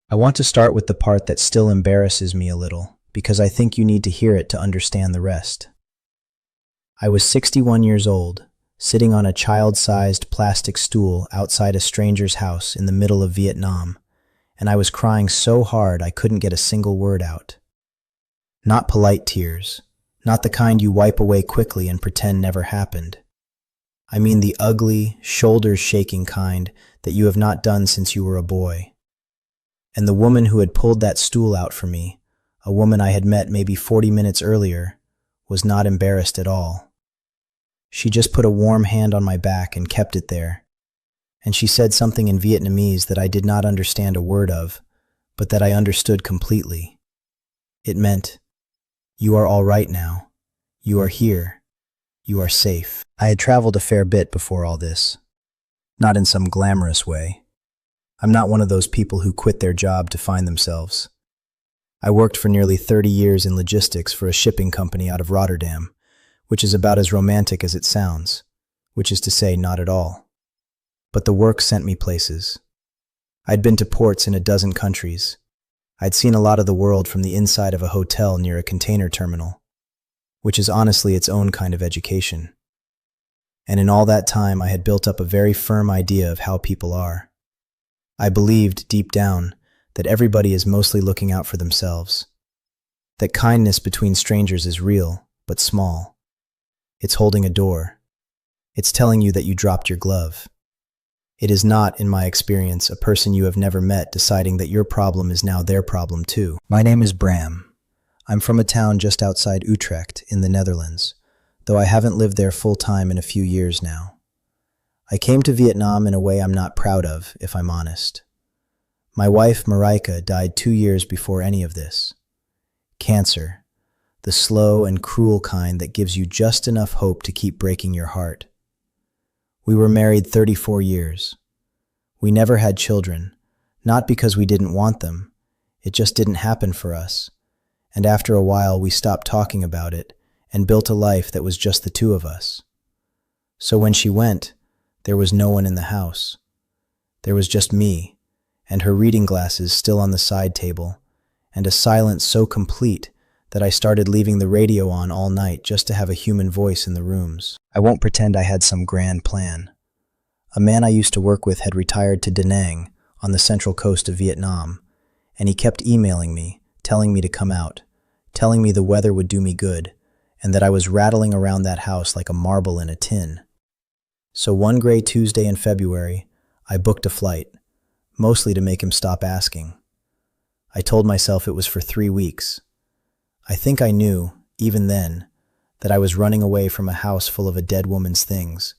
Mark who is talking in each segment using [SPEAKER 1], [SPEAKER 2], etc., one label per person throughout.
[SPEAKER 1] I want to start with the part that still embarrasses me a little, because I think you need to hear it to understand the rest. I was 61 years old, sitting on a child-sized plastic stool outside a stranger's house in the middle of Vietnam, and I was crying so hard I couldn't get a single word out. Not polite tears, not the kind you wipe away quickly and pretend never happened. I mean the ugly, shoulders-shaking kind that you have not done since you were a boy. And the woman who had pulled that stool out for me, a woman I had met maybe 40 minutes earlier, was not embarrassed at all. She just put a warm hand on my back and kept it there. And she said something in Vietnamese that I did not understand a word of, but that I understood completely. It meant, "You are all right now. You are here. You are safe." I had traveled a fair bit before all this. Not in some glamorous way. I'm not one of those people who quit their job to find themselves. I worked for nearly 30 years in logistics for a shipping company out of Rotterdam, which is about as romantic as it sounds, which is to say, not at all. But the work sent me places. I'd been to ports in a dozen countries. I'd seen a lot of the world from the inside of a hotel near a container terminal, which is honestly its own kind of education. And in all that time, I had built up a very firm idea of how people are. I believed, deep down, that everybody is mostly looking out for themselves. That kindness between strangers is real, but small. It's holding a door. It's telling you that you dropped your glove. It is not, in my experience, a person you have never met deciding that your problem is now their problem too. My name is Bram. I'm from a town just outside Utrecht in the Netherlands, though I haven't lived there full-time in a few years now. I came to Vietnam in a way I'm not proud of, if I'm honest. My wife, Marika, died 2 years before any of this. Cancer, the slow and cruel kind that gives you just enough hope to keep breaking your heart. We were married 34 years. We never had children, not because we didn't want them. It just didn't happen for us. And after a while, we stopped talking about it and built a life that was just the two of us. So when she went, there was no one in the house. There was just me, and her reading glasses still on the side table, and a silence so complete that I started leaving the radio on all night just to have a human voice in the rooms. I won't pretend I had some grand plan. A man I used to work with had retired to Da Nang on the central coast of Vietnam, and he kept emailing me, telling me to come out, telling me the weather would do me good, and that I was rattling around that house like a marble in a tin. So one gray Tuesday in February, I booked a flight, mostly to make him stop asking. I told myself it was for 3 weeks. I think I knew, even then, that I was running away from a house full of a dead woman's things,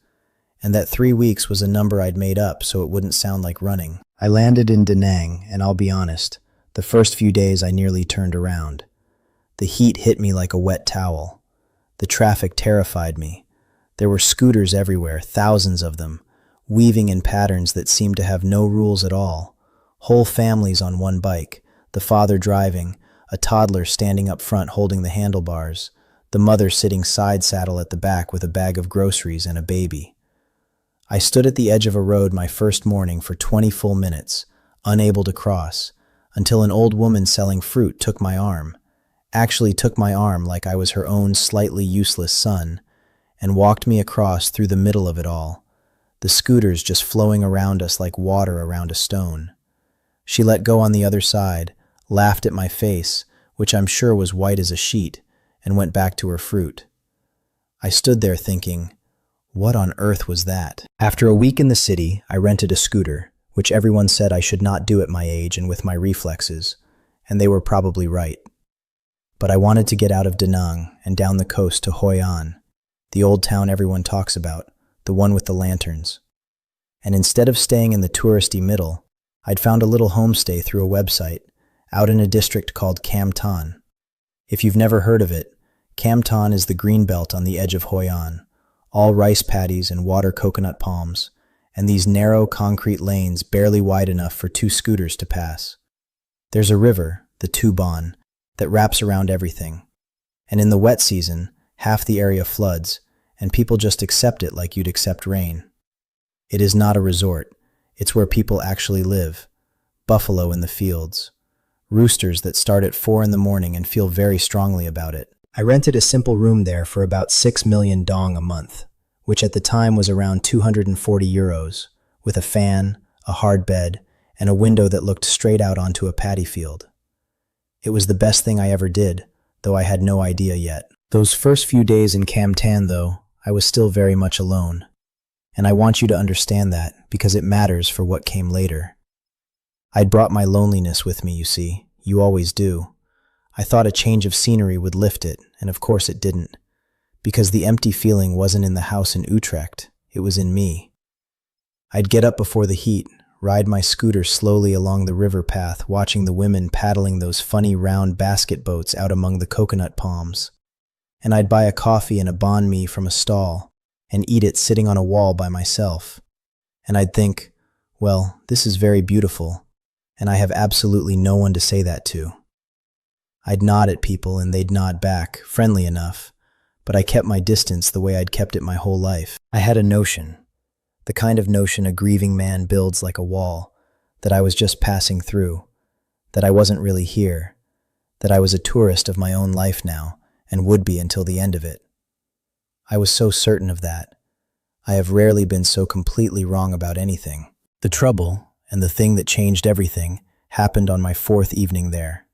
[SPEAKER 1] and that 3 weeks was a number I'd made up so it wouldn't sound like running. I landed in Da Nang, and I'll be honest, the first few days I nearly turned around. The heat hit me like a wet towel. The traffic terrified me. There were scooters everywhere, thousands of them, weaving in patterns that seemed to have no rules at all. Whole families on one bike, the father driving, a toddler standing up front holding the handlebars, the mother sitting side saddle at the back with a bag of groceries and a baby. I stood at the edge of a road my first morning for 20 full minutes, unable to cross, until an old woman selling fruit took my arm, actually took my arm like I was her own slightly useless son, and walked me across through the middle of it all, the scooters just flowing around us like water around a stone. She let go on the other side, laughed at my face, which I'm sure was white as a sheet, and went back to her fruit. I stood there thinking, what on earth was that? After a week in the city, I rented a scooter, which everyone said I should not do at my age and with my reflexes, and they were probably right. But I wanted to get out of Da Nang and down the coast to Hoi An, the old town everyone talks about, the one with the lanterns. And instead of staying in the touristy middle, I'd found a little homestay through a website, out in a district called Cam Ton. If you've never heard of it, Cam Ton is the green belt on the edge of Hoi An, all rice paddies and water coconut palms, and these narrow concrete lanes barely wide enough for 2 scooters to pass. There's a river, the Tu Bon, that wraps around everything. And in the wet season, half the area floods, and people just accept it like you'd accept rain. It is not a resort. It's where people actually live. buffalo in the fields, roosters that start at 4 in the morning and feel very strongly about it. I rented a simple room there for about 6 million dong a month, which at the time was around 240 euros, with a fan, a hard bed, and a window that looked straight out onto a paddy field. It was the best thing I ever did, though I had no idea yet. Those first few days in Cam Tan, though, I was still very much alone. And I want you to understand that, because it matters for what came later. I'd brought my loneliness with me, you see. You always do. I thought a change of scenery would lift it, and of course it didn't. Because the empty feeling wasn't in the house in Utrecht, it was in me. I'd get up before the heat, ride my scooter slowly along the river path, watching the women paddling those funny round basket boats out among the coconut palms. And I'd buy a coffee and a banh mi from a stall, and eat it sitting on a wall by myself. And I'd think, well, this is very beautiful, and I have absolutely no one to say that to. I'd nod at people and they'd nod back, friendly enough, but I kept my distance the way I'd kept it my whole life. I had a notion, the kind of notion a grieving man builds like a wall, that I was just passing through, that I wasn't really here, that I was a tourist of my own life now, and would be until the end of it. I was so certain of that. I have rarely been so completely wrong about anything. The trouble, and the thing that changed everything, happened on my 4th evening there.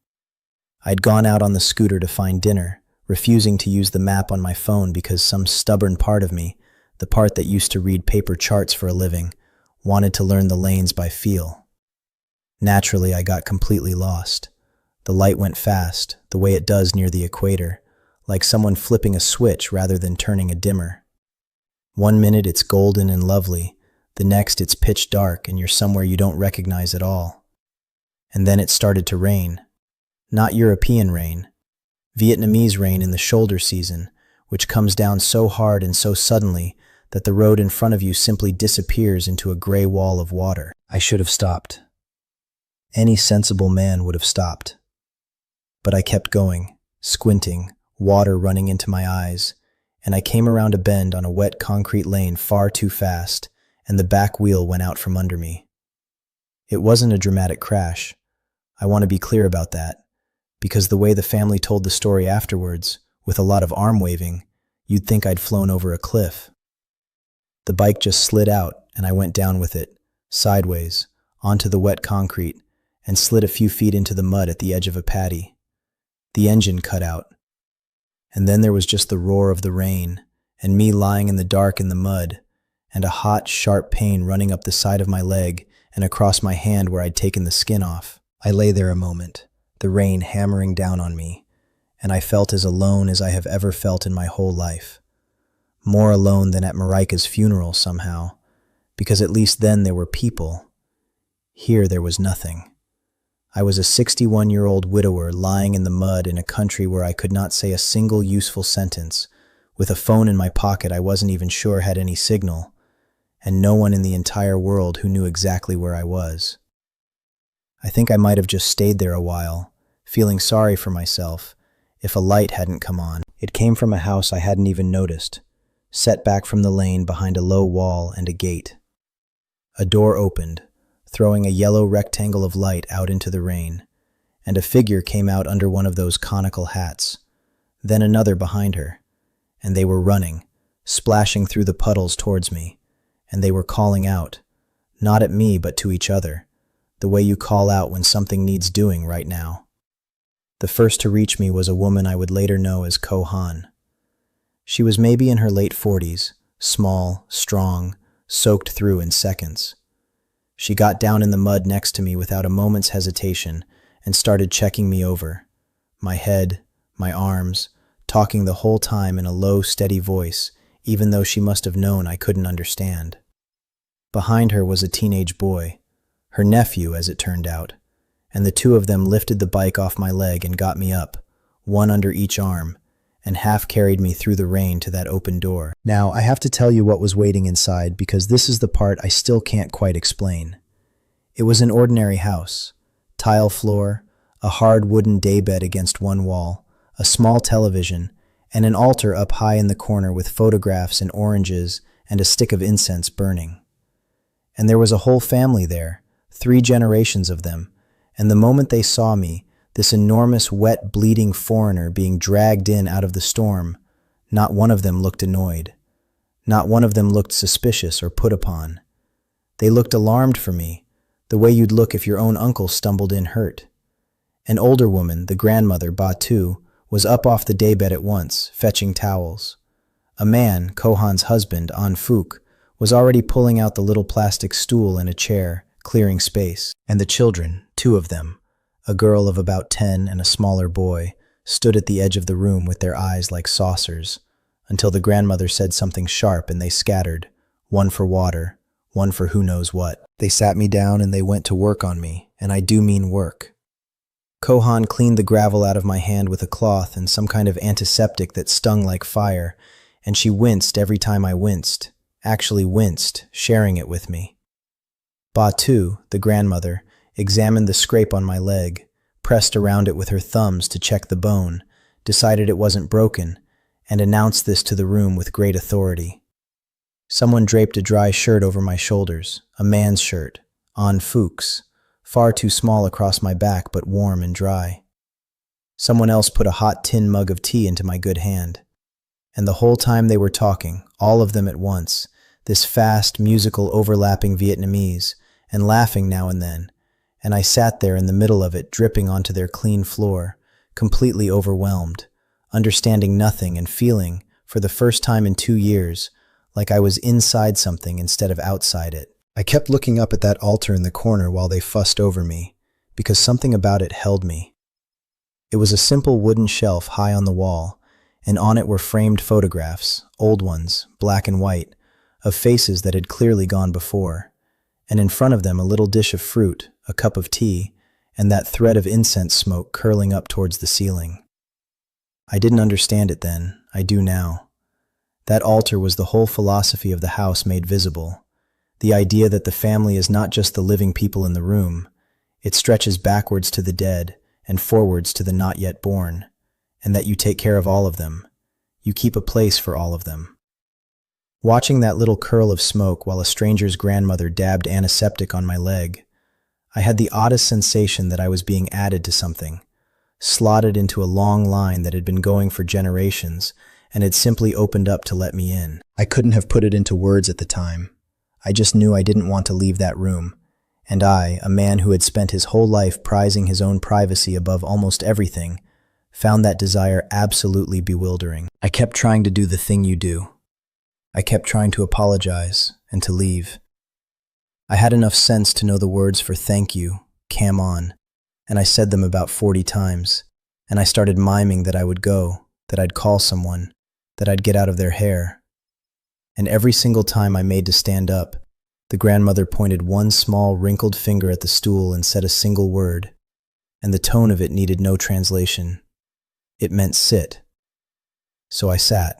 [SPEAKER 1] I'd gone out on the scooter to find dinner, refusing to use the map on my phone because some stubborn part of me, the part that used to read paper charts for a living, wanted to learn the lanes by feel. Naturally, I got completely lost. The light went fast, the way it does near the equator, like someone flipping a switch rather than turning a dimmer. One minute it's golden and lovely, the next it's pitch dark and you're somewhere you don't recognize at all. And then it started to rain. Not European rain, Vietnamese rain in the shoulder season, which comes down so hard and so suddenly that the road in front of you simply disappears into a gray wall of water. I should have stopped. Any sensible man would have stopped. But I kept going, squinting, water running into my eyes, and I came around a bend on a wet concrete lane far too fast, and the back wheel went out from under me. It wasn't a dramatic crash. I want to be clear about that, because the way the family told the story afterwards, with a lot of arm waving, you'd think I'd flown over a cliff. The bike just slid out, and I went down with it, sideways, onto the wet concrete, and slid a few feet into the mud at the edge of a paddy. The engine cut out. And then there was just the roar of the rain, and me lying in the dark in the mud, and a hot, sharp pain running up the side of my leg and across my hand where I'd taken the skin off. I lay there a moment, the rain hammering down on me, and I felt as alone as I have ever felt in my whole life. More alone than at Marika's funeral somehow, because at least then there were people. Here there was nothing. I was a 61-year-old widower lying in the mud in a country where I could not say a single useful sentence, with a phone in my pocket I wasn't even sure had any signal, and no one in the entire world who knew exactly where I was. I think I might have just stayed there a while, feeling sorry for myself, if a light hadn't come on. It came from a house I hadn't even noticed, set back from the lane behind a low wall and a gate. A door opened, throwing a yellow rectangle of light out into the rain, and a figure came out under one of those conical hats, then another behind her, and they were running, splashing through the puddles towards me, and they were calling out, not at me but to each other, the way you call out when something needs doing right now. The first to reach me was a woman I would later know as Ko Han. She was maybe in her late 40s, small, strong, soaked through in seconds. She got down in the mud next to me without a moment's hesitation and started checking me over, my head, my arms, talking the whole time in a low, steady voice, even though she must have known I couldn't understand. Behind her was a teenage boy, her nephew as it turned out, and the two of them lifted the bike off my leg and got me up, one under each arm, and half carried me through the rain to that open door. Now, I have to tell you what was waiting inside because this is the part I still can't quite explain. It was an ordinary house, tile floor, a hard wooden daybed against one wall, a small television, and an altar up high in the corner with photographs and oranges and a stick of incense burning. And there was a whole family there, 3 generations of them, and the moment they saw me, this enormous, wet, bleeding foreigner being dragged in out of the storm, not one of them looked annoyed. Not one of them looked suspicious or put upon. They looked alarmed for me, the way you'd look if your own uncle stumbled in hurt. An older woman, the grandmother, Batu, was up off the daybed at once, fetching towels. A man, Kohan's husband, An Phuc, was already pulling out the little plastic stool and a chair, clearing space. And the children, 2 of them, a girl of about 10 and a smaller boy, stood at the edge of the room with their eyes like saucers, until the grandmother said something sharp and they scattered, one for water, one for who knows what. They sat me down and they went to work on me, and I do mean work. Kohan cleaned the gravel out of my hand with a cloth and some kind of antiseptic that stung like fire, and she winced every time I winced, actually winced, sharing it with me. Batu, the grandmother, examined the scrape on my leg, pressed around it with her thumbs to check the bone, decided it wasn't broken, and announced this to the room with great authority. Someone draped a dry shirt over my shoulders, a man's shirt, An Phuc's, far too small across my back but warm and dry. Someone else put a hot tin mug of tea into my good hand. And the whole time they were talking, all of them at once, this fast, musical, overlapping Vietnamese, and laughing now and then, and I sat there in the middle of it, dripping onto their clean floor, completely overwhelmed, understanding nothing and feeling, for the first time in 2 years, like I was inside something instead of outside it. I kept looking up at that altar in the corner while they fussed over me, because something about it held me. It was a simple wooden shelf high on the wall, and on it were framed photographs, old ones, black and white, of faces that had clearly gone before, and in front of them a little dish of fruit, a cup of tea, and that thread of incense smoke curling up towards the ceiling. I didn't understand it then, I do now. That altar was the whole philosophy of the house made visible. The idea that the family is not just the living people in the room, it stretches backwards to the dead and forwards to the not yet born, and that you take care of all of them. You keep a place for all of them. Watching that little curl of smoke while a stranger's grandmother dabbed antiseptic on my leg, I had the oddest sensation that I was being added to something, slotted into a long line that had been going for generations and had simply opened up to let me in. I couldn't have put it into words at the time. I just knew I didn't want to leave that room, and I, a man who had spent his whole life prizing his own privacy above almost everything, found that desire absolutely bewildering. I kept trying to do the thing you do. I kept trying to apologize and to leave. I had enough sense to know the words for thank you, cam on, and I said them about 40 times, and I started miming that I would go, that I'd call someone, that I'd get out of their hair. And every single time I made to stand up, the grandmother pointed one small wrinkled finger at the stool and said a single word, and the tone of it needed no translation. It meant sit. So I sat.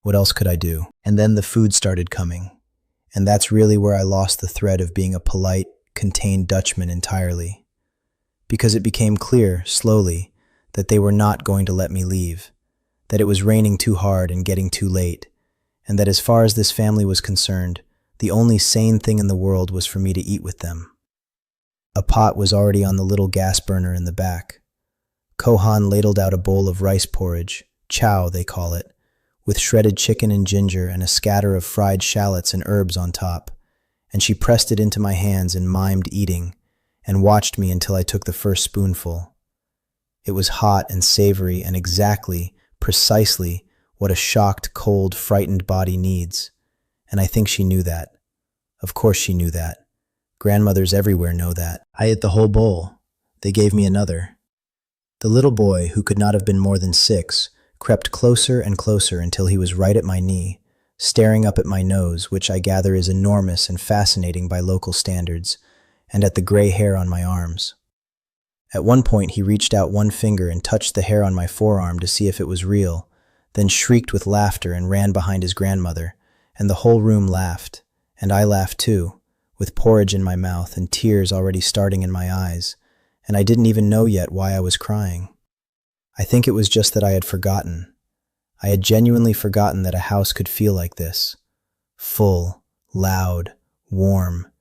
[SPEAKER 1] What else could I do? And then the food started coming, and that's really where I lost the thread of being a polite, contained Dutchman entirely. Because it became clear, slowly, that they were not going to let me leave, that it was raining too hard and getting too late, and that as far as this family was concerned, the only sane thing in the world was for me to eat with them. A pot was already on the little gas burner in the back. Kohan ladled out a bowl of rice porridge, chow they call it, with shredded chicken and ginger and a scatter of fried shallots and herbs on top, and she pressed it into my hands and mimed eating, and watched me until I took the first spoonful. It was hot and savory and exactly, precisely, what a shocked, cold, frightened body needs, and I think she knew that. Of course she knew that. Grandmothers everywhere know that. I ate the whole bowl. They gave me another. The little boy, who could not have been more than 6, crept closer and closer until he was right at my knee, staring up at my nose, which I gather is enormous and fascinating by local standards, and at the gray hair on my arms. At one point he reached out one finger and touched the hair on my forearm to see if it was real, then shrieked with laughter and ran behind his grandmother, and the whole room laughed, and I laughed too, with porridge in my mouth and tears already starting in my eyes, and I didn't even know yet why I was crying. I think it was just that I had forgotten. I had genuinely forgotten that a house could feel like this. Full, loud, warm,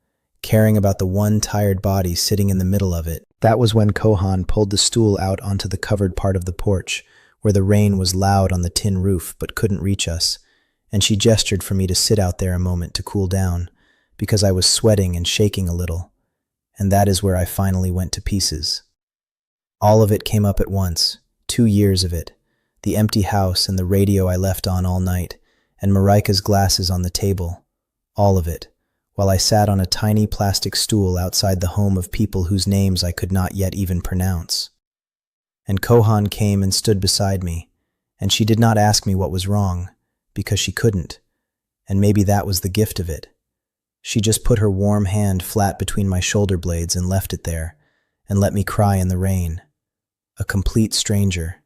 [SPEAKER 1] caring about the one tired body sitting in the middle of it. That was when Kohan pulled the stool out onto the covered part of the porch, where the rain was loud on the tin roof but couldn't reach us, and she gestured for me to sit out there a moment to cool down, because I was sweating and shaking a little. And that is where I finally went to pieces. All of it came up at once, 2 years of it, the empty house and the radio I left on all night, and Marika's glasses on the table, all of it, while I sat on a tiny plastic stool outside the home of people whose names I could not yet even pronounce. And Kohan came and stood beside me, and she did not ask me what was wrong, because she couldn't, and maybe that was the gift of it. She just put her warm hand flat between my shoulder blades and left it there, and let me cry in the rain. A complete stranger,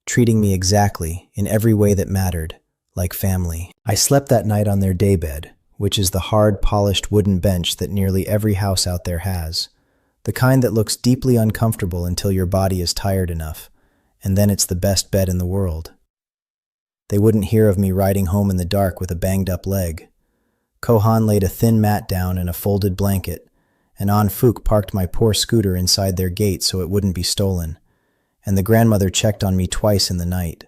[SPEAKER 1] treating me exactly, in every way that mattered, like family. I slept that night on their daybed, which is the hard, polished wooden bench that nearly every house out there has, the kind that looks deeply uncomfortable until your body is tired enough, and then it's the best bed in the world. They wouldn't hear of me riding home in the dark with a banged-up leg. Kohan laid a thin mat down and a folded blanket, and Anfuk parked my poor scooter inside their gate so it wouldn't be stolen, and the grandmother checked on me twice in the night.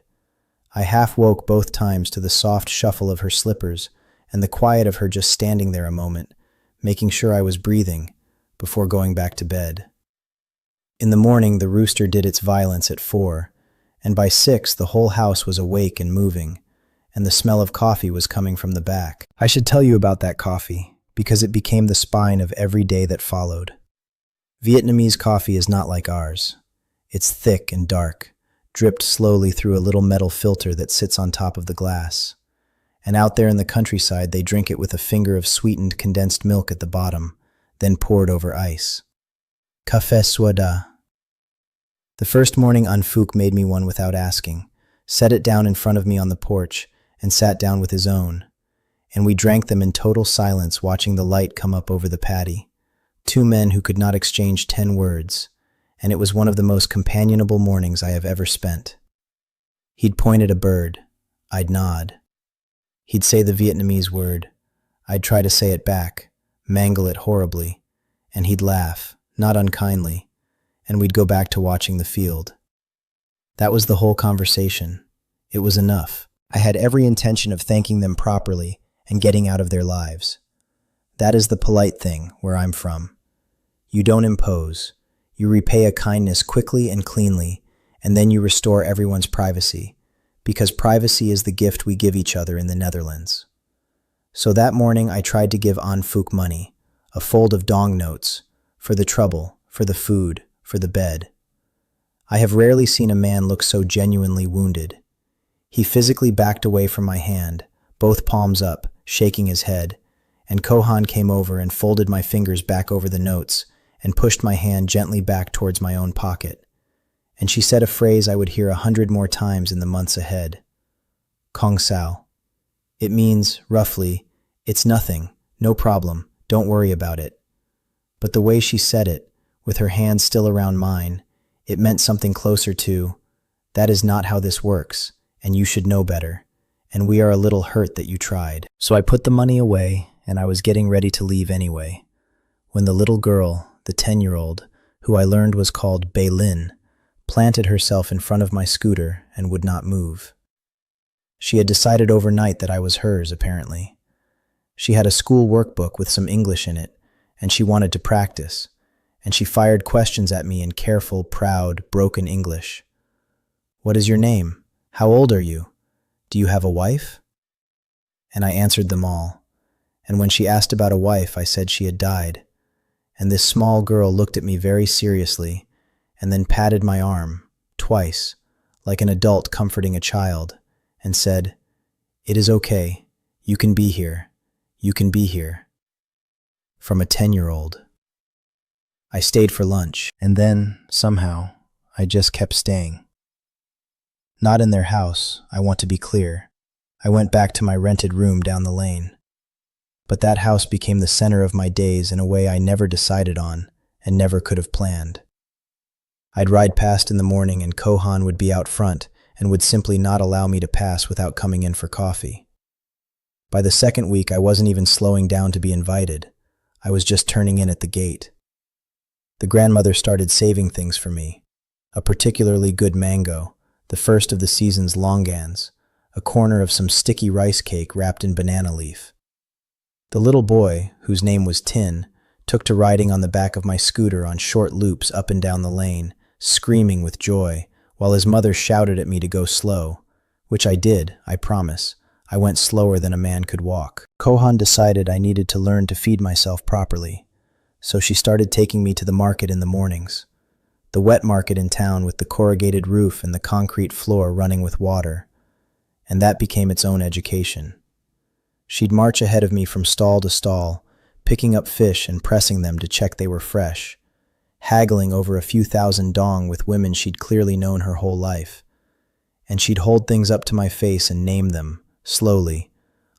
[SPEAKER 1] I half woke both times to the soft shuffle of her slippers and the quiet of her just standing there a moment, making sure I was breathing, before going back to bed. In the morning, the rooster did its violence at 4, and by 6 the whole house was awake and moving, and the smell of coffee was coming from the back. I should tell you about that coffee, because it became the spine of every day that followed. Vietnamese coffee is not like ours. It's thick and dark, dripped slowly through a little metal filter that sits on top of the glass. And out there in the countryside, they drink it with a finger of sweetened condensed milk at the bottom, then poured over ice. Café soda. The first morning Anfuk made me one without asking, set it down in front of me on the porch, and sat down with his own. And we drank them in total silence, watching the light come up over the paddy. 2 men who could not exchange 10 words, and it was one of the most companionable mornings I have ever spent. He'd point at a bird. I'd nod. He'd say the Vietnamese word. I'd try to say it back, mangle it horribly, and he'd laugh, not unkindly, and we'd go back to watching the field. That was the whole conversation. It was enough. I had every intention of thanking them properly and getting out of their lives. That is the polite thing where I'm from. You don't impose. You repay a kindness quickly and cleanly, and then you restore everyone's privacy, because privacy is the gift we give each other in the Netherlands. So that morning I tried to give Anfuk money, a fold of dong notes, for the trouble, for the food, for the bed. I have rarely seen a man look so genuinely wounded. He physically backed away from my hand, both palms up, shaking his head, and Kohan came over and folded my fingers back over the notes and pushed my hand gently back towards my own pocket. And she said a phrase I would hear 100 more times in the months ahead. Kong Sao. It means, roughly, it's nothing, no problem, don't worry about it. But the way she said it, with her hand still around mine, it meant something closer to, that is not how this works, and you should know better, and we are a little hurt that you tried. So I put the money away, and I was getting ready to leave anyway, when the little girl, the 10-year-old, who I learned was called Baylin, planted herself in front of my scooter and would not move. She had decided overnight that I was hers, apparently. She had a school workbook with some English in it, and she wanted to practice, and she fired questions at me in careful, proud, broken English. What is your name? How old are you? Do you have a wife? And I answered them all. And when she asked about a wife, I said she had died. And this small girl looked at me very seriously, and then patted my arm, twice, like an adult comforting a child, and said, "It is okay. You can be here. You can be here." From a 10-year-old. I stayed for lunch, and then, somehow, I just kept staying. Not in their house, I want to be clear. I went back to my rented room down the lane. But that house became the center of my days in a way I never decided on and never could have planned. I'd ride past in the morning and Kohan would be out front and would simply not allow me to pass without coming in for coffee. By the second week, I wasn't even slowing down to be invited. I was just turning in at the gate. The grandmother started saving things for me. A particularly good mango, the first of the season's longans, a corner of some sticky rice cake wrapped in banana leaf. The little boy, whose name was Tin, took to riding on the back of my scooter on short loops up and down the lane, screaming with joy, while his mother shouted at me to go slow, which I did, I promise. I went slower than a man could walk. Kohan decided I needed to learn to feed myself properly, so she started taking me to the market in the mornings. The wet market in town with the corrugated roof and the concrete floor running with water, and that became its own education. She'd march ahead of me from stall to stall, picking up fish and pressing them to check they were fresh, haggling over a few thousand dong with women she'd clearly known her whole life. And she'd hold things up to my face and name them, slowly,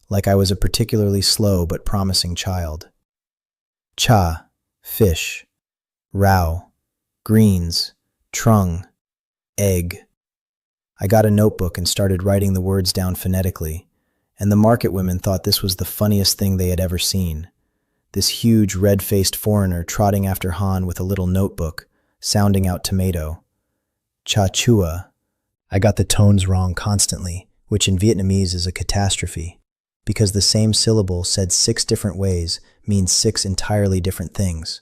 [SPEAKER 1] like I was a particularly slow but promising child. Cha, fish. Rao, greens. Trung, egg. I got a notebook and started writing the words down phonetically, and the market women thought this was the funniest thing they had ever seen. This huge, red-faced foreigner trotting after Han with a little notebook, sounding out tomato. Cha chua. I got the tones wrong constantly, which in Vietnamese is a catastrophe, because the same syllable said 6 different ways means 6 entirely different things.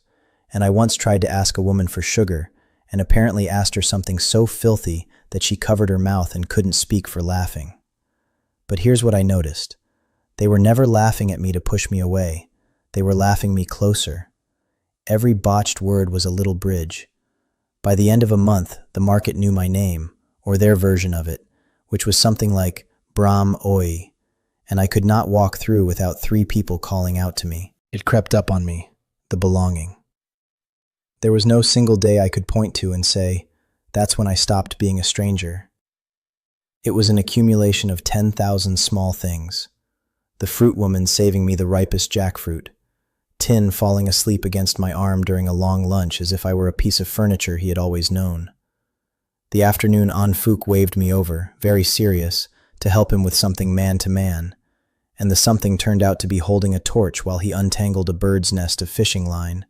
[SPEAKER 1] And I once tried to ask a woman for sugar, and apparently asked her something so filthy that she covered her mouth and couldn't speak for laughing. But here's what I noticed. They were never laughing at me to push me away. They were laughing me closer. Every botched word was a little bridge. By the end of a month, the market knew my name, or their version of it, which was something like Brahm Oi, and I could not walk through without 3 people calling out to me. It crept up on me, the belonging. There was no single day I could point to and say, that's when I stopped being a stranger. It was an accumulation of 10,000 small things. The fruit woman saving me the ripest jackfruit. Tin falling asleep against my arm during a long lunch as if I were a piece of furniture he had always known. The afternoon An Phuc waved me over, very serious, to help him with something man-to-man, and the something turned out to be holding a torch while he untangled a bird's nest of fishing line,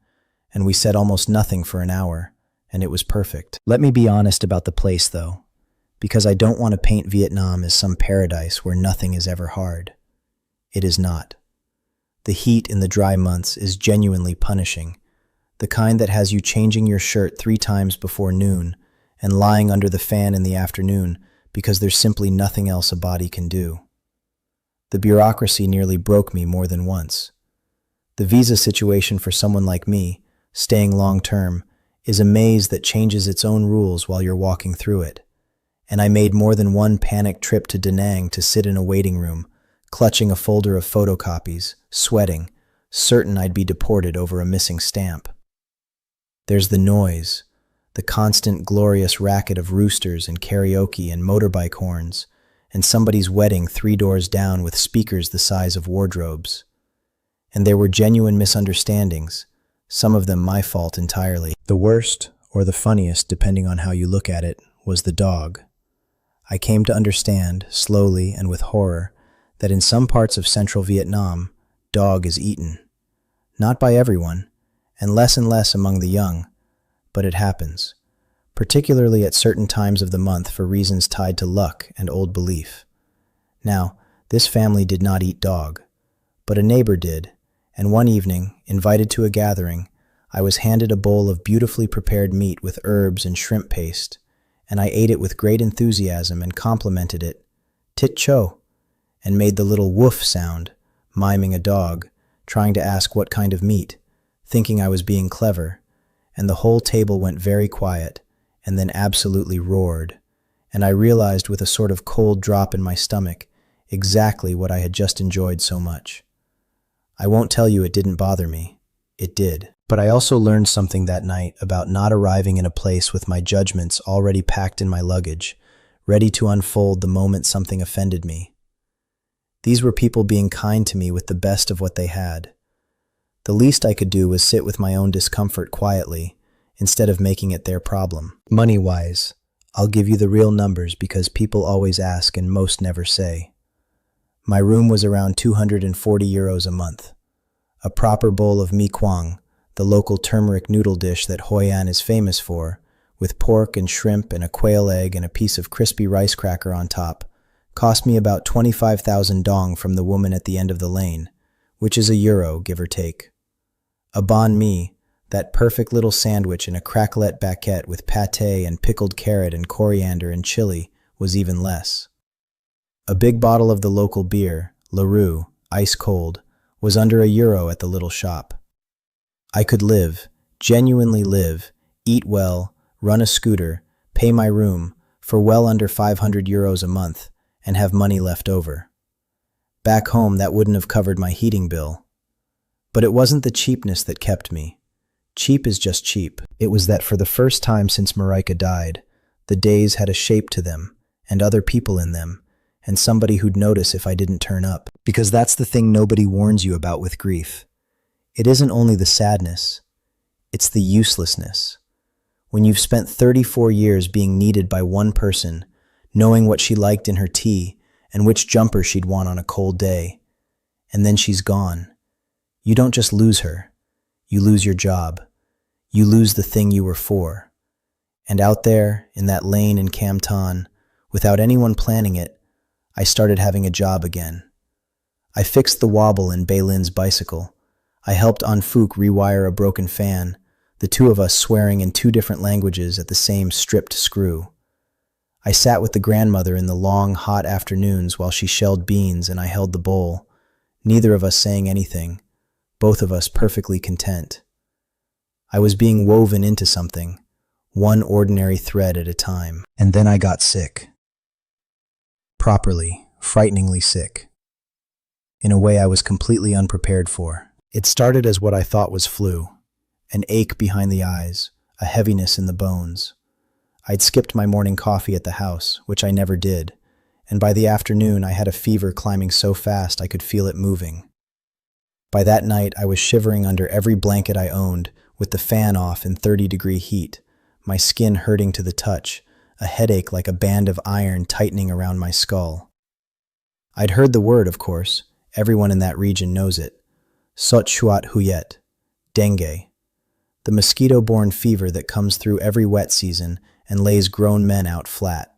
[SPEAKER 1] and we said almost nothing for an hour, and it was perfect. Let me be honest about the place, though, because I don't want to paint Vietnam as some paradise where nothing is ever hard. It is not. The heat in the dry months is genuinely punishing, the kind that has you changing your shirt 3 times before noon and lying under the fan in the afternoon because there's simply nothing else a body can do. The bureaucracy nearly broke me more than once. The visa situation for someone like me, staying long-term, is a maze that changes its own rules while you're walking through it. And I made more than one panicked trip to Da Nang to sit in a waiting room, clutching a folder of photocopies, sweating, certain I'd be deported over a missing stamp. There's the noise, the constant glorious racket of roosters and karaoke and motorbike horns, and somebody's wedding 3 doors down with speakers the size of wardrobes. And there were genuine misunderstandings, some of them my fault entirely. The worst, or the funniest, depending on how you look at it, was the dog. I came to understand, slowly and with horror, that in some parts of central Vietnam, dog is eaten. Not by everyone, and less among the young, but it happens, particularly at certain times of the month for reasons tied to luck and old belief. Now, this family did not eat dog, but a neighbor did, and one evening, invited to a gathering, I was handed a bowl of beautifully prepared meat with herbs and shrimp paste, and I ate it with great enthusiasm and complimented it, "Tit cho," and made the little woof sound, miming a dog, trying to ask what kind of meat, thinking I was being clever, and the whole table went very quiet, and then absolutely roared, and I realized with a sort of cold drop in my stomach exactly what I had just enjoyed so much. I won't tell you it didn't bother me. It did. But I also learned something that night about not arriving in a place with my judgments already packed in my luggage, ready to unfold the moment something offended me. These were people being kind to me with the best of what they had. The least I could do was sit with my own discomfort quietly, instead of making it their problem. Money-wise, I'll give you the real numbers because people always ask and most never say. My room was around 240 euros a month. a proper bowl of Mekong, the local turmeric noodle dish that Hoi An is famous for, with pork and shrimp and a quail egg and a piece of crispy rice cracker on top, cost me about 25,000 dong from the woman at the end of the lane, which is €1, give or take. A banh mi, that perfect little sandwich in a craquelette baguette with pâté and pickled carrot and coriander and chili, was even less. A big bottle of the local beer, Larue, ice cold, was under €1 at the little shop. I could live, genuinely live, eat well, run a scooter, pay my room, for well under €500 a month, and have money left over. Back home, that wouldn't have covered my heating bill. But it wasn't the cheapness that kept me. Cheap is just cheap. It was that for the first time since Marika died, the days had a shape to them, and other people in them, and somebody who'd notice if I didn't turn up. Because that's the thing nobody warns you about with grief. It isn't only the sadness, it's the uselessness. When you've spent 34 years being needed by one person, knowing what she liked in her tea and which jumper she'd want on a cold day, and then she's gone. You don't just lose her, you lose your job. You lose the thing you were for. And out there, in that lane in Canton, without anyone planning it, I started having a job again. I fixed the wobble in Baylin's bicycle. I helped Anfook rewire a broken fan, the two of us swearing in 2 different languages at the same stripped screw. I sat with the grandmother in the long, hot afternoons while she shelled beans and I held the bowl, neither of us saying anything, both of us perfectly content. I was being woven into something, one ordinary thread at a time. And then I got sick. Properly, frighteningly sick. In a way I was completely unprepared for. It started as what I thought was flu, an ache behind the eyes, a heaviness in the bones. I'd skipped my morning coffee at the house, which I never did, and by the afternoon I had a fever climbing so fast I could feel it moving. By that night I was shivering under every blanket I owned, with the fan off in 30-degree heat, my skin hurting to the touch, a headache like a band of iron tightening around my skull. I'd heard the word, of course. Everyone in that region knows it. Sot Shuat Huyet, dengue, the mosquito-borne fever that comes through every wet season and lays grown men out flat.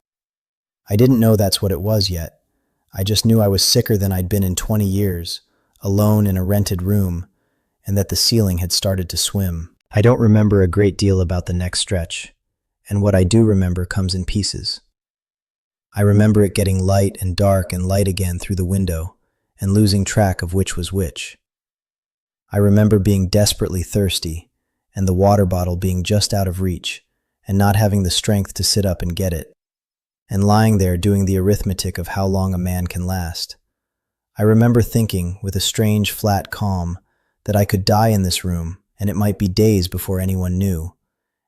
[SPEAKER 1] I didn't know that's what it was yet. I just knew I was sicker than I'd been in 20 years, alone in a rented room, and that the ceiling had started to swim. I don't remember a great deal about the next stretch, and what I do remember comes in pieces. I remember it getting light and dark and light again through the window, and losing track of which was which. I remember being desperately thirsty, and the water bottle being just out of reach, and not having the strength to sit up and get it, and lying there doing the arithmetic of how long a man can last. I remember thinking, with a strange flat calm, that I could die in this room, and it might be days before anyone knew,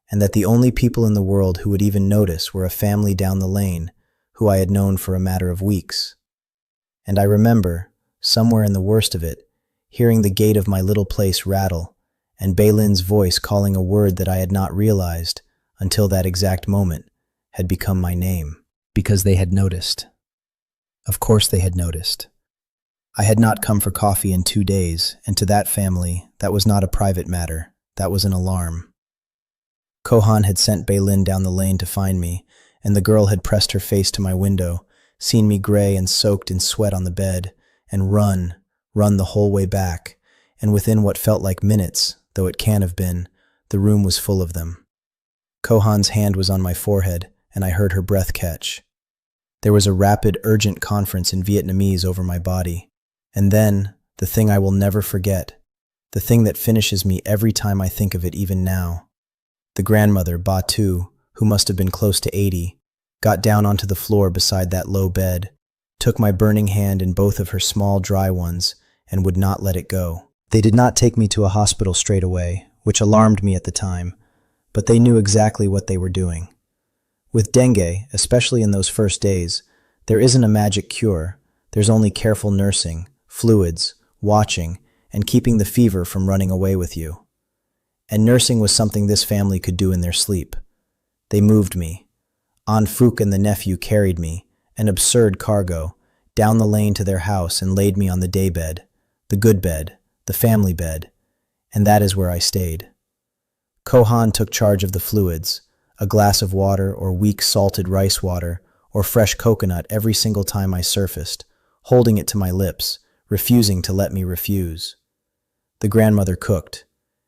[SPEAKER 1] and that the only people in the world who would even notice were a family down the lane, who I had known for a matter of weeks. And I remember, somewhere in the worst of it, hearing the gate of my little place rattle, and Baylin's voice calling a word that I had not realized, until that exact moment, had become my name. Because they had noticed. Of course they had noticed. I had not come for coffee in 2 days, and to that family, that was not a private matter, that was an alarm. Kohan had sent Baylin down the lane to find me, and the girl had pressed her face to my window, seen me gray and soaked in sweat on the bed, and run the whole way back, and within what felt like minutes, though it can't have been, the room was full of them. Kohan's hand was on my forehead, and I heard her breath catch. There was a rapid, urgent conference in Vietnamese over my body. And then, the thing I will never forget, the thing that finishes me every time I think of it even now. The grandmother, Ba Tu, who must have been close to 80, got down onto the floor beside that low bed, took my burning hand in both of her small, dry ones, and would not let it go. They did not take me to a hospital straight away, which alarmed me at the time, but they knew exactly what they were doing. With dengue, especially in those first days, there isn't a magic cure. There's only careful nursing, fluids, watching, and keeping the fever from running away with you. And nursing was something this family could do in their sleep. They moved me. Anfook and the nephew carried me, an absurd cargo, down the lane to their house and laid me on the daybed, the good bed, the family bed, and that is where I stayed. Kohan took charge of the fluids, a glass of water or weak salted rice water or fresh coconut every single time I surfaced, holding it to my lips, refusing to let me refuse. The grandmother cooked.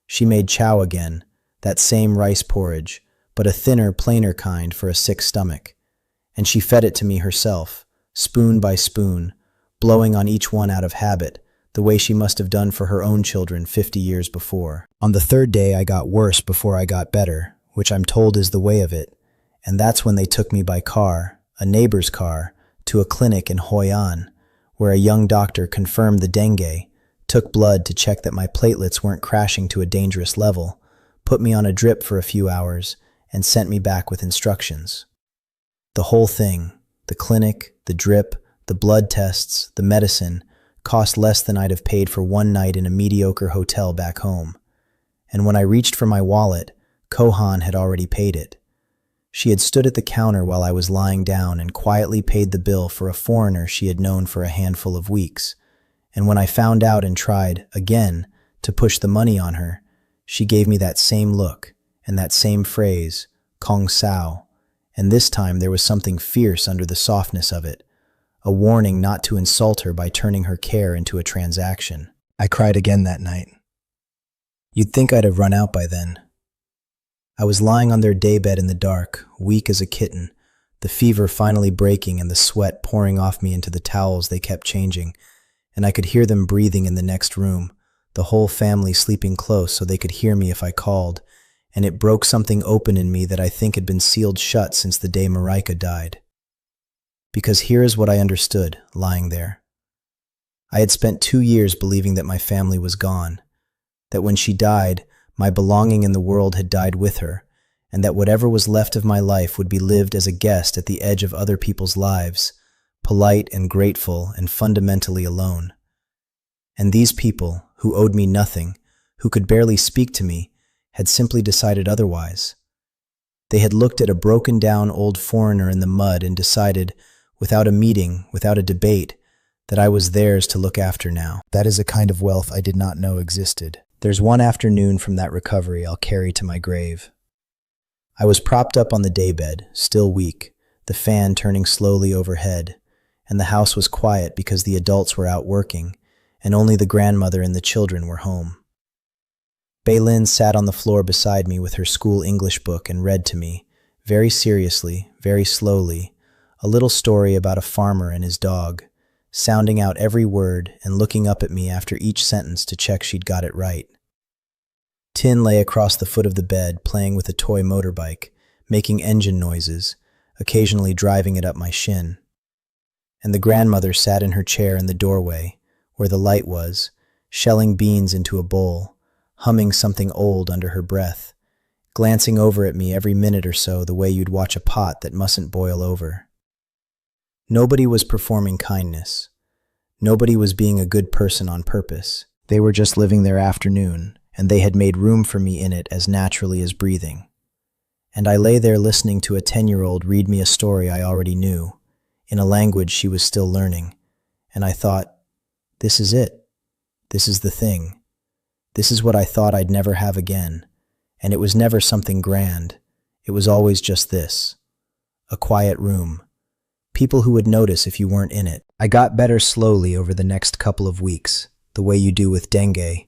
[SPEAKER 1] She made chow again, that same rice porridge, but a thinner, plainer kind for a sick stomach. And she fed it to me herself, spoon by spoon, blowing on each one out of habit, the way she must have done for her own children 50 years before. On the third day, I got worse before I got better, which I'm told is the way of it, and that's when they took me by car, a neighbor's car, to a clinic in Hoi An, where a young doctor confirmed the dengue, took blood to check that my platelets weren't crashing to a dangerous level, put me on a drip for a few hours, and sent me back with instructions. The whole thing, the clinic, the drip, the blood tests, the medicine, cost less than I'd have paid for one night in a mediocre hotel back home. And when I reached for my wallet, Kohan had already paid it. She had stood at the counter while I was lying down and quietly paid the bill for a foreigner she had known for a handful of weeks. And when I found out and tried, again, to push the money on her, she gave me that same look and that same phrase, Kong Sao, and this time there was something fierce under the softness of it, a warning not to insult her by turning her care into a transaction. I cried again that night. You'd think I'd have run out by then. I was lying on their daybed in the dark, weak as a kitten, the fever finally breaking and the sweat pouring off me into the towels they kept changing, and I could hear them breathing in the next room, the whole family sleeping close so they could hear me if I called, and it broke something open in me that I think had been sealed shut since the day Marika died. Because here is what I understood, lying there. I had spent 2 years believing that my family was gone, that when she died, my belonging in the world had died with her, and that whatever was left of my life would be lived as a guest at the edge of other people's lives, polite and grateful and fundamentally alone. And these people, who owed me nothing, who could barely speak to me, had simply decided otherwise. They had looked at a broken-down old foreigner in the mud and decided, without a meeting, without a debate, that I was theirs to look after now. That is a kind of wealth I did not know existed. There's one afternoon from that recovery I'll carry to my grave. I was propped up on the daybed, still weak, the fan turning slowly overhead, and the house was quiet because the adults were out working, and only the grandmother and the children were home. Baylin sat on the floor beside me with her school English book and read to me, very seriously, very slowly, a little story about a farmer and his dog, sounding out every word and looking up at me after each sentence to check she'd got it right. Tin lay across the foot of the bed, playing with a toy motorbike, making engine noises, occasionally driving it up my shin. And the grandmother sat in her chair in the doorway, where the light was, shelling beans into a bowl, humming something old under her breath, glancing over at me every minute or so the way you'd watch a pot that mustn't boil over. Nobody was performing kindness. Nobody was being a good person on purpose. They were just living their afternoon, and they had made room for me in it as naturally as breathing. And I lay there listening to a 10-year-old read me a story I already knew, in a language she was still learning, and I thought, this is it. This is the thing. This is what I thought I'd never have again, and it was never something grand. It was always just this. A quiet room. People who would notice if you weren't in it. I got better slowly over the next couple of weeks, the way you do with dengue,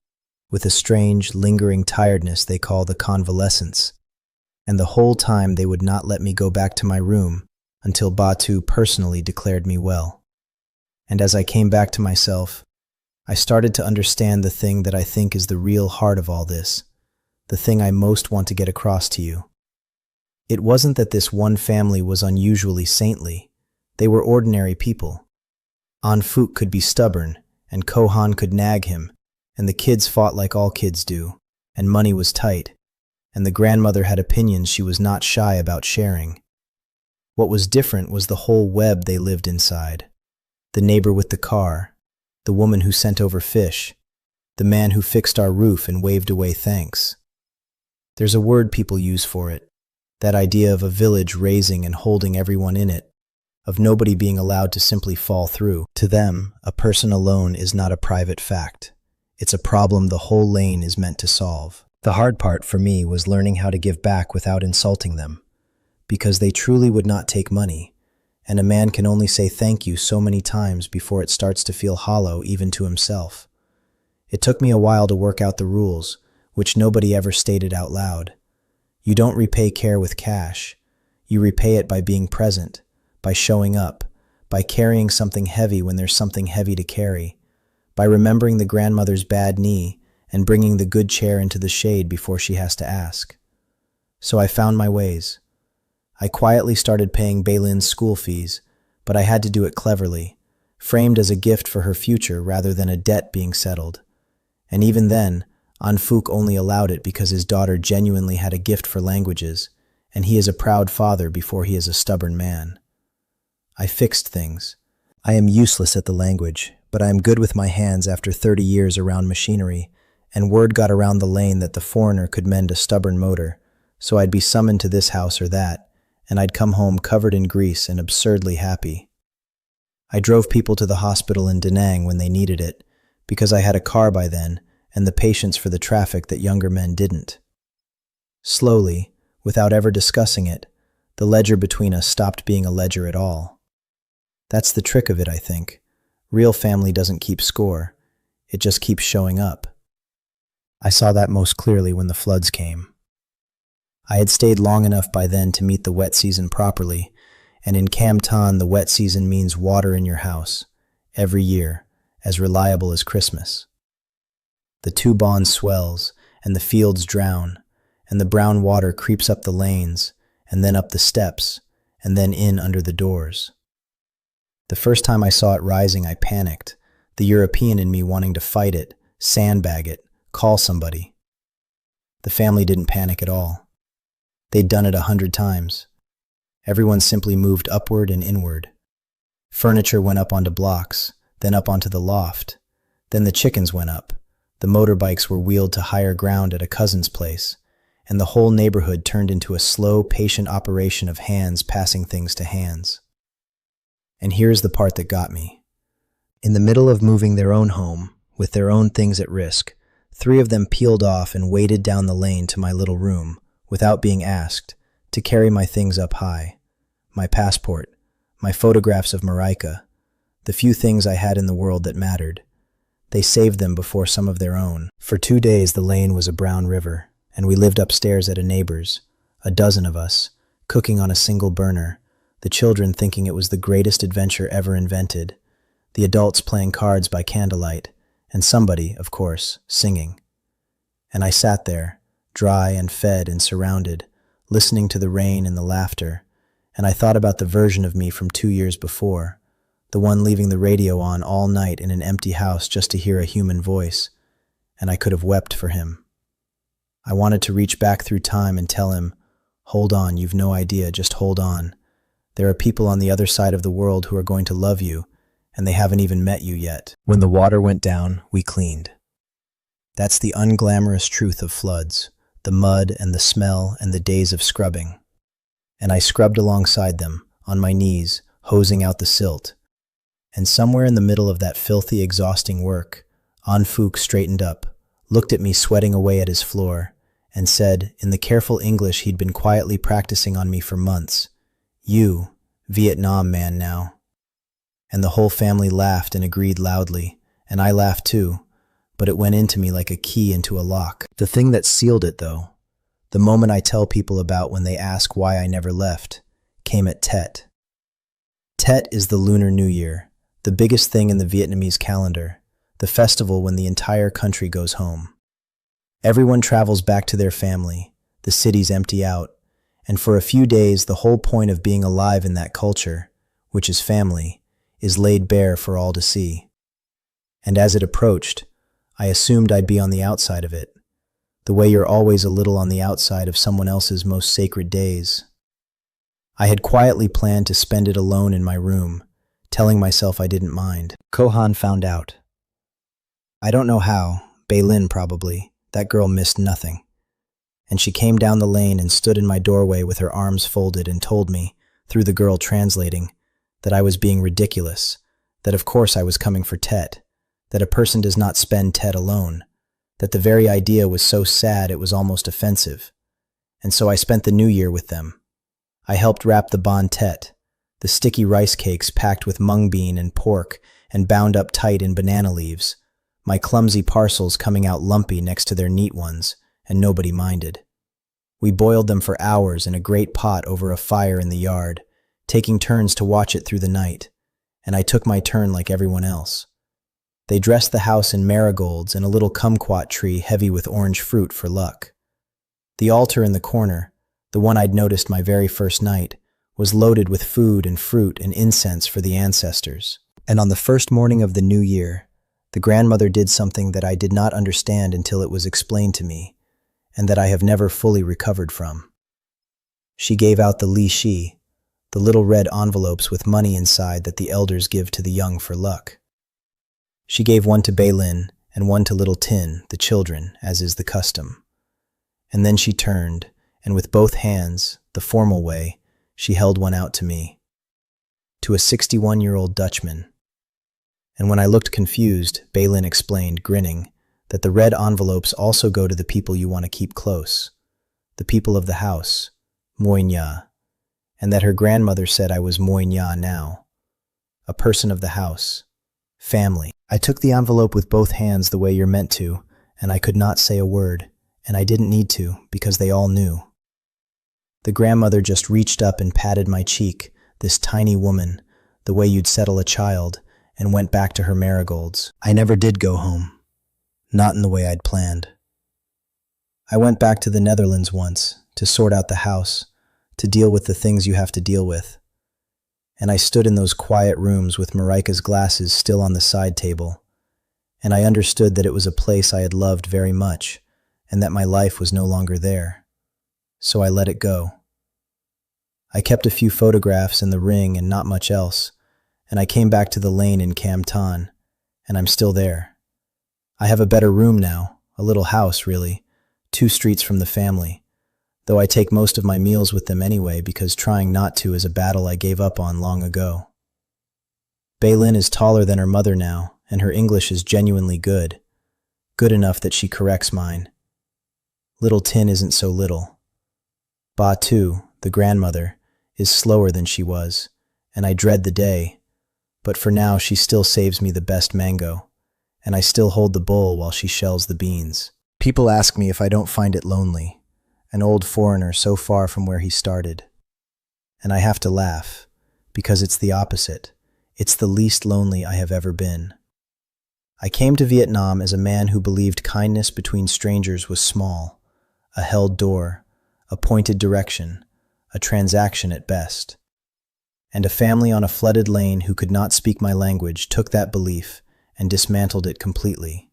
[SPEAKER 1] with a strange, lingering tiredness they call the convalescence. And the whole time they would not let me go back to my room until Batu personally declared me well. And as I came back to myself, I started to understand the thing that I think is the real heart of all this, the thing I most want to get across to you. It wasn't that this one family was unusually saintly. They were ordinary people. An Phuc could be stubborn, and Kohan could nag him, and the kids fought like all kids do, and money was tight, and the grandmother had opinions she was not shy about sharing. What was different was the whole web they lived inside. The neighbor with the car, the woman who sent over fish, the man who fixed our roof and waved away thanks. There's a word people use for it, that idea of a village raising and holding everyone in it, of nobody being allowed to simply fall through. To them, a person alone is not a private fact. It's a problem the whole lane is meant to solve. The hard part for me was learning how to give back without insulting them, because they truly would not take money, and a man can only say thank you so many times before it starts to feel hollow even to himself. It took me a while to work out the rules, which nobody ever stated out loud. You don't repay care with cash. You repay it by being present, by showing up, by carrying something heavy when there's something heavy to carry, by remembering the grandmother's bad knee and bringing the good chair into the shade before she has to ask. So I found my ways. I quietly started paying Baylin's school fees, but I had to do it cleverly, framed as a gift for her future rather than a debt being settled. And even then, Anfook only allowed it because his daughter genuinely had a gift for languages, and he is a proud father before he is a stubborn man. I fixed things. I am useless at the language, but I am good with my hands after 30 years around machinery, and word got around the lane that the foreigner could mend a stubborn motor, so I'd be summoned to this house or that, and I'd come home covered in grease and absurdly happy. I drove people to the hospital in Da Nang when they needed it, because I had a car by then and the patience for the traffic that younger men didn't. Slowly, without ever discussing it, the ledger between us stopped being a ledger at all. That's the trick of it, I think. Real family doesn't keep score. It just keeps showing up. I saw that most clearly when the floods came. I had stayed long enough by then to meet the wet season properly, and in Canton the wet season means water in your house, every year, as reliable as Christmas. The Tubon swells, and the fields drown, and the brown water creeps up the lanes, and then up the steps, and then in under the doors. The first time I saw it rising, I panicked, the European in me wanting to fight it, sandbag it, call somebody. The family didn't panic at all. They'd done it 100 times. Everyone simply moved upward and inward. Furniture went up onto blocks, then up onto the loft. Then the chickens went up. The motorbikes were wheeled to higher ground at a cousin's place, and the whole neighborhood turned into a slow, patient operation of hands passing things to hands. And here's the part that got me. In the middle of moving their own home, with their own things at risk, 3 of them peeled off and waded down the lane to my little room, without being asked, to carry my things up high. My passport, my photographs of Marika, the few things I had in the world that mattered. They saved them before some of their own. For 2 days the lane was a brown river, and we lived upstairs at a neighbor's, a dozen of us, cooking on a single burner, the children thinking it was the greatest adventure ever invented, the adults playing cards by candlelight, and somebody, of course, singing. And I sat there, dry and fed and surrounded, listening to the rain and the laughter, and I thought about the version of me from 2 years before, the one leaving the radio on all night in an empty house just to hear a human voice, and I could have wept for him. I wanted to reach back through time and tell him, hold on, you've no idea, just hold on. There are people on the other side of the world who are going to love you, and they haven't even met you yet. When the water went down, we cleaned. That's the unglamorous truth of floods, the mud and the smell and the days of scrubbing. And I scrubbed alongside them, on my knees, hosing out the silt. And somewhere in the middle of that filthy, exhausting work, Anfook straightened up, looked at me sweating away at his floor, and said, in the careful English he'd been quietly practicing on me for months, "You, Vietnam man now." And the whole family laughed and agreed loudly, and I laughed too, but it went into me like a key into a lock. The thing that sealed it, though, the moment I tell people about when they ask why I never left, came at Tet. Tet is the Lunar New Year, the biggest thing in the Vietnamese calendar, the festival when the entire country goes home. Everyone travels back to their family, the cities empty out, and for a few days the whole point of being alive in that culture, which is family, is laid bare for all to see. And as it approached, I assumed I'd be on the outside of it, the way you're always a little on the outside of someone else's most sacred days. I had quietly planned to spend it alone in my room, telling myself I didn't mind. Kohan found out. I don't know how, Baylin probably, that girl missed nothing. And she came down the lane and stood in my doorway with her arms folded and told me, through the girl translating, that I was being ridiculous, that of course I was coming for Tet, that a person does not spend Tet alone, that the very idea was so sad it was almost offensive. And so I spent the new year with them. I helped wrap the Bon Tet, the sticky rice cakes packed with mung bean and pork and bound up tight in banana leaves, my clumsy parcels coming out lumpy next to their neat ones, and nobody minded. We boiled them for hours in a great pot over a fire in the yard, taking turns to watch it through the night, and I took my turn like everyone else. They dressed the house in marigolds and a little kumquat tree heavy with orange fruit for luck. The altar in the corner, the one I'd noticed my very first night, was loaded with food and fruit and incense for the ancestors. And on the first morning of the new year, the grandmother did something that I did not understand until it was explained to me, and that I have never fully recovered from. She gave out the li shi, the little red envelopes with money inside that the elders give to the young for luck. She gave one to Bailin and one to little Tin, the children, as is the custom. And then she turned, and with both hands, the formal way, she held one out to me, to a 61-year-old Dutchman. And when I looked confused, Bailin explained, grinning, that the red envelopes also go to the people you want to keep close, the people of the house, Moi Nha, and that her grandmother said I was Moi Nha now, a person of the house, family. I took the envelope with both hands the way you're meant to, and I could not say a word, and I didn't need to, because they all knew. The grandmother just reached up and patted my cheek, this tiny woman, the way you'd settle a child, and went back to her marigolds. I never did go home. Not in the way I'd planned. I went back to the Netherlands once, to sort out the house, to deal with the things you have to deal with. And I stood in those quiet rooms with Marika's glasses still on the side table, and I understood that it was a place I had loved very much, and that my life was no longer there. So I let it go. I kept a few photographs in the ring and not much else, and I came back to the lane in Cam Tan, and I'm still there. I have a better room now, a little house, really, 2 streets from the family, though I take most of my meals with them anyway because trying not to is a battle I gave up on long ago. Bailin is taller than her mother now, and her English is genuinely good. Good enough that she corrects mine. Little Tin isn't so little. Ba Tu, the grandmother, is slower than she was, and I dread the day, but for now she still saves me the best mango, and I still hold the bowl while she shells the beans. People ask me if I don't find it lonely, an old foreigner so far from where he started. And I have to laugh, because it's the opposite. It's the least lonely I have ever been. I came to Vietnam as a man who believed kindness between strangers was small, a held door, a pointed direction, a transaction at best. And a family on a flooded lane who could not speak my language took that belief and dismantled it completely.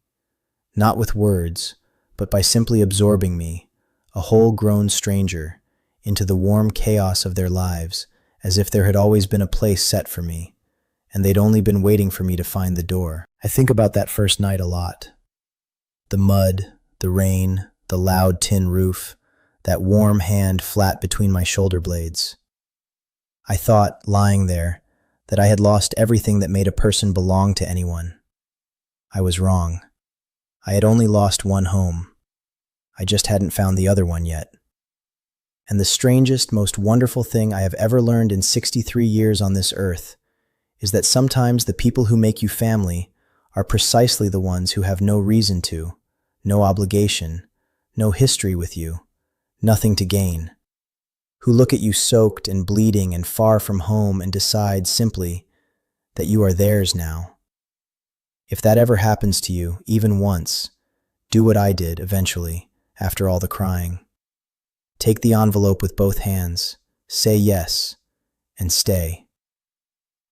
[SPEAKER 1] Not with words, but by simply absorbing me, a whole grown stranger, into the warm chaos of their lives, as if there had always been a place set for me, and they'd only been waiting for me to find the door. I think about that first night a lot. The mud, the rain, the loud tin roof, that warm hand flat between my shoulder blades. I thought, lying there, that I had lost everything that made a person belong to anyone. I was wrong. I had only lost one home. I just hadn't found the other one yet. And the strangest, most wonderful thing I have ever learned in 63 years on this earth is that sometimes the people who make you family are precisely the ones who have no reason to, no obligation, no history with you, nothing to gain, who look at you soaked and bleeding and far from home and decide simply that you are theirs now. If that ever happens to you, even once, do what I did eventually, after all the crying. Take the envelope with both hands, say yes, and stay.